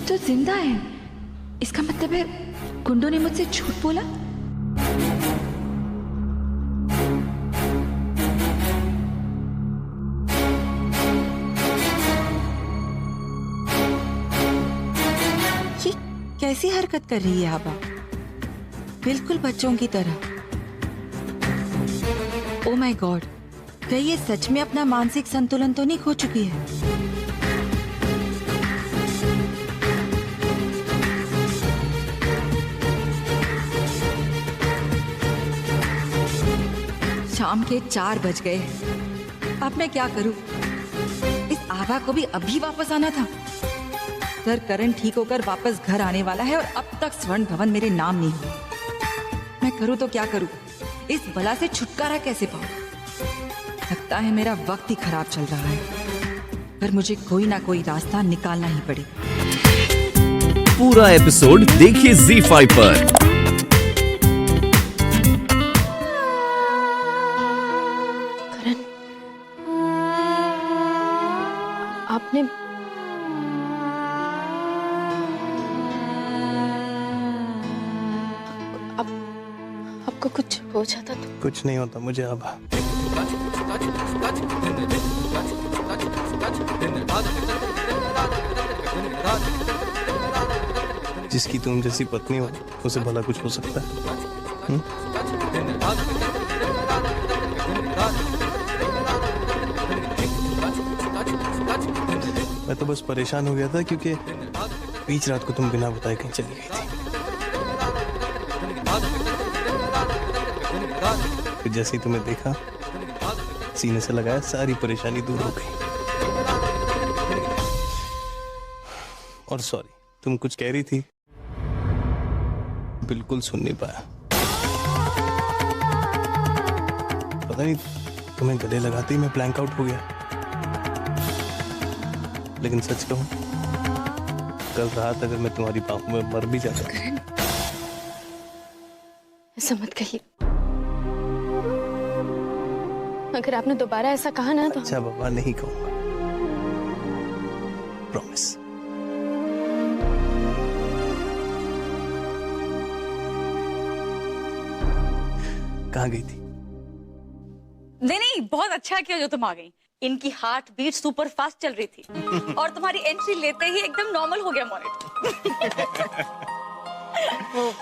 तो जिंदा है। इसका मतलब है गुंडों ने मुझसे झूठ बोला। ये कैसी हरकत कर रही है आबा? बिल्कुल बच्चों की तरह। ओ माय गॉड, कहीं ये सच में अपना मानसिक संतुलन तो नहीं खो चुकी है? शाम के 4 बज गए। अब मैं क्या करूं? इस आभा को भी अभी वापस आना था। सर करण ठीक होकर वापस घर आने वाला है और अब तक स्वर्ण भवन मेरे नाम नहीं हुआ। मैं करूं तो क्या करूं? इस बला से छुटकारा कैसे पाऊं? लगता है मेरा वक्त ही खराब चल रहा है, पर मुझे कोई ना कोई रास्ता निकालना ही पड़ेगा। पूरा एपिसोड देखिए ZEE5 पर। आपने आपको कुछ हो जाता तो? कुछ नहीं होता मुझे आभा। जिसकी तुम जैसी पत्नी हो उसे भला कुछ हो सकता है? मैं तो बस परेशान हो गया था क्योंकि बीच रात को तुम बिना बताए कहीं चली गई थी। फिर जैसे ही तुम्हें देखा, सीने से लगाया, सारी परेशानी दूर हो गई। और सॉरी, तुम कुछ कह रही थी, बिल्कुल सुन नहीं पाया। पता नहीं तुम्हें गले लगाते ही मैं ब्लैंक आउट हो गया। लेकिन सच कहूं, कल रात अगर मैं तुम्हारी बाहों में मर भी जाता। ऐसा मत कहिए। अगर आपने दोबारा ऐसा कहा ना तो। अच्छा बाबा, नहीं कहूंगा, प्रॉमिस। कहाँ गई थी? नहीं, बहुत अच्छा किया जो तुम आ गई। इनकी हार्ट बीट सुपर फास्ट चल रही थी और तुम्हारी एंट्री लेते ही एकदम नॉर्मल हो गया मॉनिटर। वो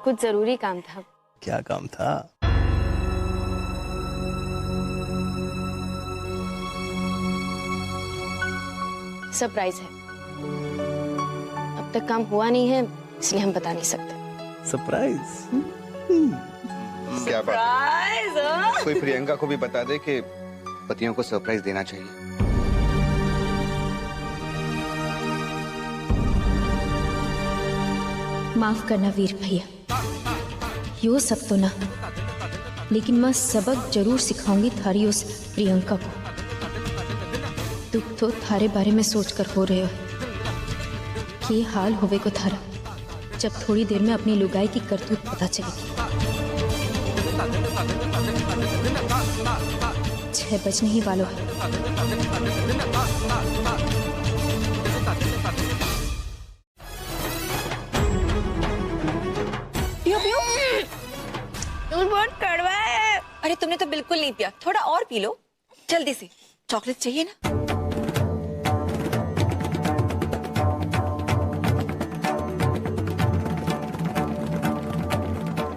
कुछ जरूरी काम था। क्या काम था? सरप्राइज है। अब तक काम हुआ नहीं है, इसलिए हम बता नहीं सकते। सरप्राइज? क्या बात है? कोई प्रियंका को भी बता दे कि पतियों को सरप्राइज देना चाहिए। माफ करना वीर भैया, यो सब तो ना, लेकिन मैं सबक जरूर सिखाऊंगी थारी उस प्रियंका को। दुख तो थारे बारे में सोचकर हो रहे हो कि हाल होवे को थारा, जब थोड़ी देर में अपनी लुगाई की करतूत पता चलेगी। 6 बजने ही वालों है। पियो पियो। दूध बहुत कड़वा है। अरे तुमने तो बिल्कुल नहीं पिया, थोड़ा और पी लो जल्दी से। चॉकलेट चाहिए ना?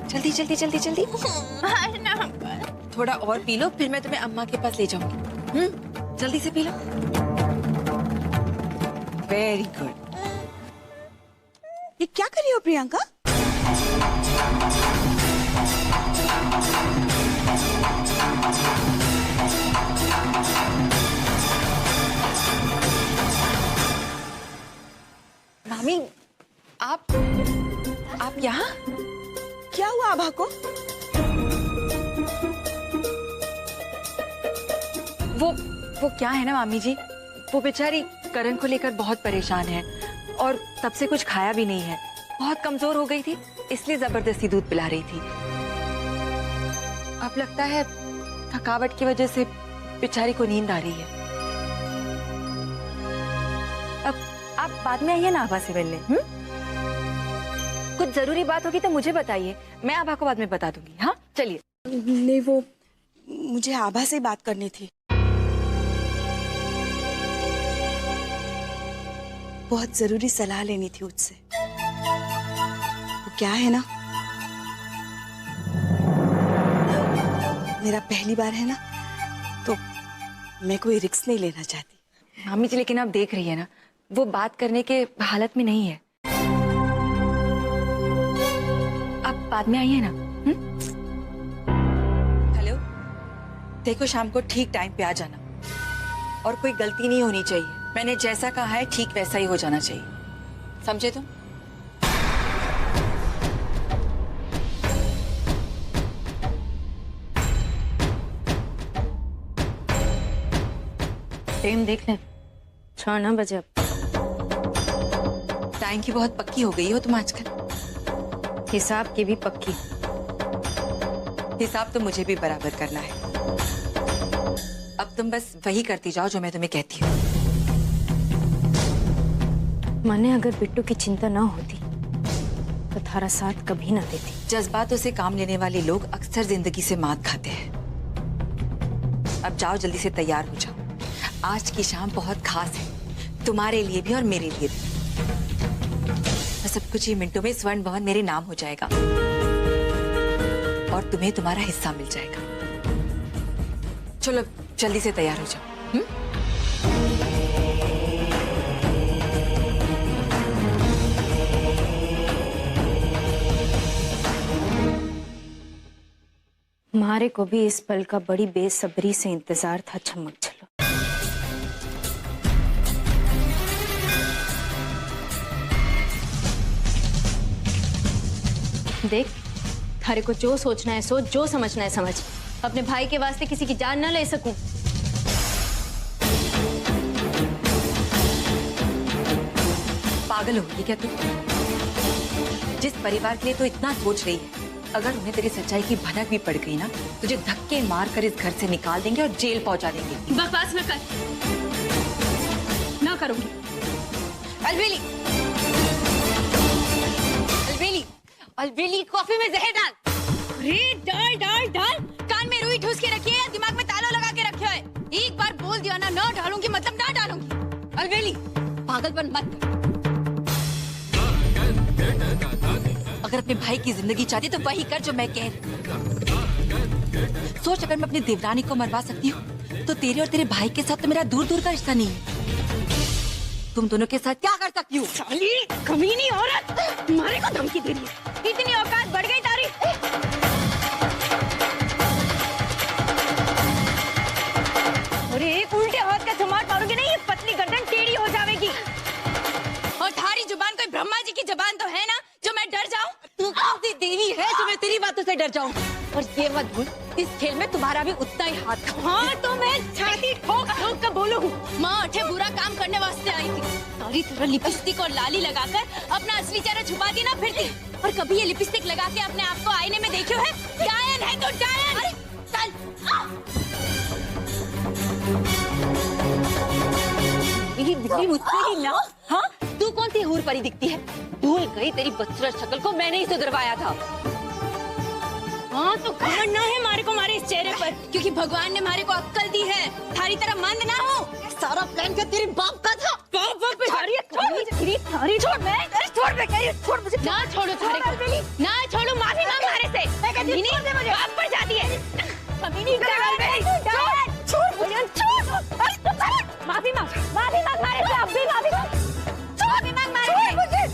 जल्दी जल्दी जल्दी जल्दी। थोड़ा और पी लो, फिर मैं तुम्हें अम्मा के पास ले जाऊंगी। जल्दी से पी लो। Very good. ये क्या कर रही हो प्रियंका? मामी, आप यहाँ? क्या हुआ आभा को? वो क्या है ना मामी जी, वो बेचारी करण को लेकर बहुत परेशान है और तब से कुछ खाया भी नहीं है। बहुत कमजोर हो गई थी, इसलिए जबरदस्ती दूध पिला रही थी। अब लगता है थकावट की वजह से बेचारी को नींद आ रही है। अब आप बाद में आइए ना आभा से मिलने। कुछ जरूरी बात होगी तो मुझे बताइए, मैं आभा को बाद में बता दूंगी। हाँ चलिए। नहीं, वो मुझे आभा से बात करनी थी। बहुत जरूरी सलाह लेनी थी उससे। वो क्या है ना, मेरा पहली बार है ना, तो मैं कोई रिस्क नहीं लेना चाहती। मामी जी लेकिन आप देख रही है ना, वो बात करने के हालत में नहीं है। आप बाद में आइए ना। हेलो, देखो शाम को ठीक टाइम पे आ जाना और कोई गलती नहीं होनी चाहिए। मैंने जैसा कहा है ठीक वैसा ही हो जाना चाहिए, समझे तुम? टाइम देख ले, 6 बजे। अब टाइम की बहुत पक्की हो गई हो तुम आजकल। हिसाब की भी पक्की। हिसाब तो मुझे भी बराबर करना है। अब तुम बस वही करती जाओ जो मैं तुम्हें कहती हूँ। माने अगर बिट्टू की चिंता ना होती तो थारा साथ कभी ना देती। जज्बातों से काम लेने वाले लोग अक्सर जिंदगी से मात खाते हैं। अब जाओ जल्दी से तैयार हो जाओ, आज की शाम बहुत खास है, तुम्हारे लिए भी और मेरे लिए भी। सब कुछ ही मिनटों में स्वर्ण भवन मेरे नाम हो जाएगा और तुम्हें तुम्हारा हिस्सा मिल जाएगा। चलो जल्दी से तैयार हो जाओ। मारे को भी इस पल का बड़ी बेसब्री से इंतजार था। चमक चलो, देख, थारे को जो सोचना है सोच, जो समझना है समझ। अपने भाई के वास्ते किसी की जान ना ले सकूं। पागल होगी क्या तू? जिस परिवार के लिए तो इतना सोच रही है, अगर उन्हें तेरी सच्चाई की भनक भी पड़ गई ना, तुझे धक्के मार कर इस घर से निकाल देंगे और जेल पहुंचा देंगे। बकवास न कर, ना करूंगी। अलबेली, अलबेली, अलबेली, कॉफी में जहर डाल। अरे डाल डाल डाल। कान में रुई ठूस के रखी है या दिमाग में ताला लगा के रखे है? एक बार बोल दिया ना, ना डालूंगी मतलब ना डालूंगी। अलबेली, पागलपन मत कर। अगर अपने भाई की जिंदगी चाहती तो वही कर जो मैं कह रही। सोच, अगर मैं अपनी देवरानी को मरवा सकती हूँ तो तेरे और तेरे भाई के साथ तो मेरा दूर दूर का रिश्ता नहीं है। तुम दोनों के साथ क्या कर सकती हूँ? साली कमीनी औरत, मारे को धमकी दे रही है। इतनी औकात बढ़ गई तारी। अरे एक उल्टे हाथ का चमाट मारोगे नहीं, ये पतली गर्दन टेढ़ी हो जाएगी। और थारी जुबान कोई ब्रह्मा जी की जुबान तो है ना जो मैं डर जाऊं? तू कौन सी देवी है जो मैं तेरी बातों से डर जाऊं? और ये मत भूल, इस खेल में तुम्हारा भी उतना ही हाथ था। हाँ तो मैं छाती ठोक ठोक कर बोलूं। माँ अठे बुरा काम करने वास्ते आई थी। सारी तरह लिपस्टिक और लाली लगाकर अपना असली चेहरा छुपा दी ना फिरती। और कभी ये लिपस्टिक लगा के अपने आप को आईने में देखियो है? डायन है तो डायन। अरे चल। मेरी बिजली मुझसे ही ना। हाँ, तू कौन सी हूर परी दिखती है? भूल गई तेरी बदसूरत शक्ल को मैंने ही सुधरवाया था। हाँ तो घमंड ना है मारे को मारे इस चेहरे पर, क्योंकि भगवान ने मारे को अक्कल दी है। थारी तरह मंद ना हो। सारा प्लान क्या तेरे बाप का था? बाप पे थारी छोड़ मुझे। थारी छोड़, मैं छोड़, मैं कह रही हूँ छोड़ मुझे। ना छोड़ो थारी को, ना छोड़ो। माफी मांग मारे से। मैं कहती हूँ छोड़ दे मुझे। बाप पर जाती है। कमीनी छोड़ मुझे, छोड़। माफी मांग मारे से। अब भी माफी मांग मारे से। मुझे।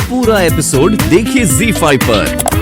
पूरा एपिसोड देखिए ZEE5 पर।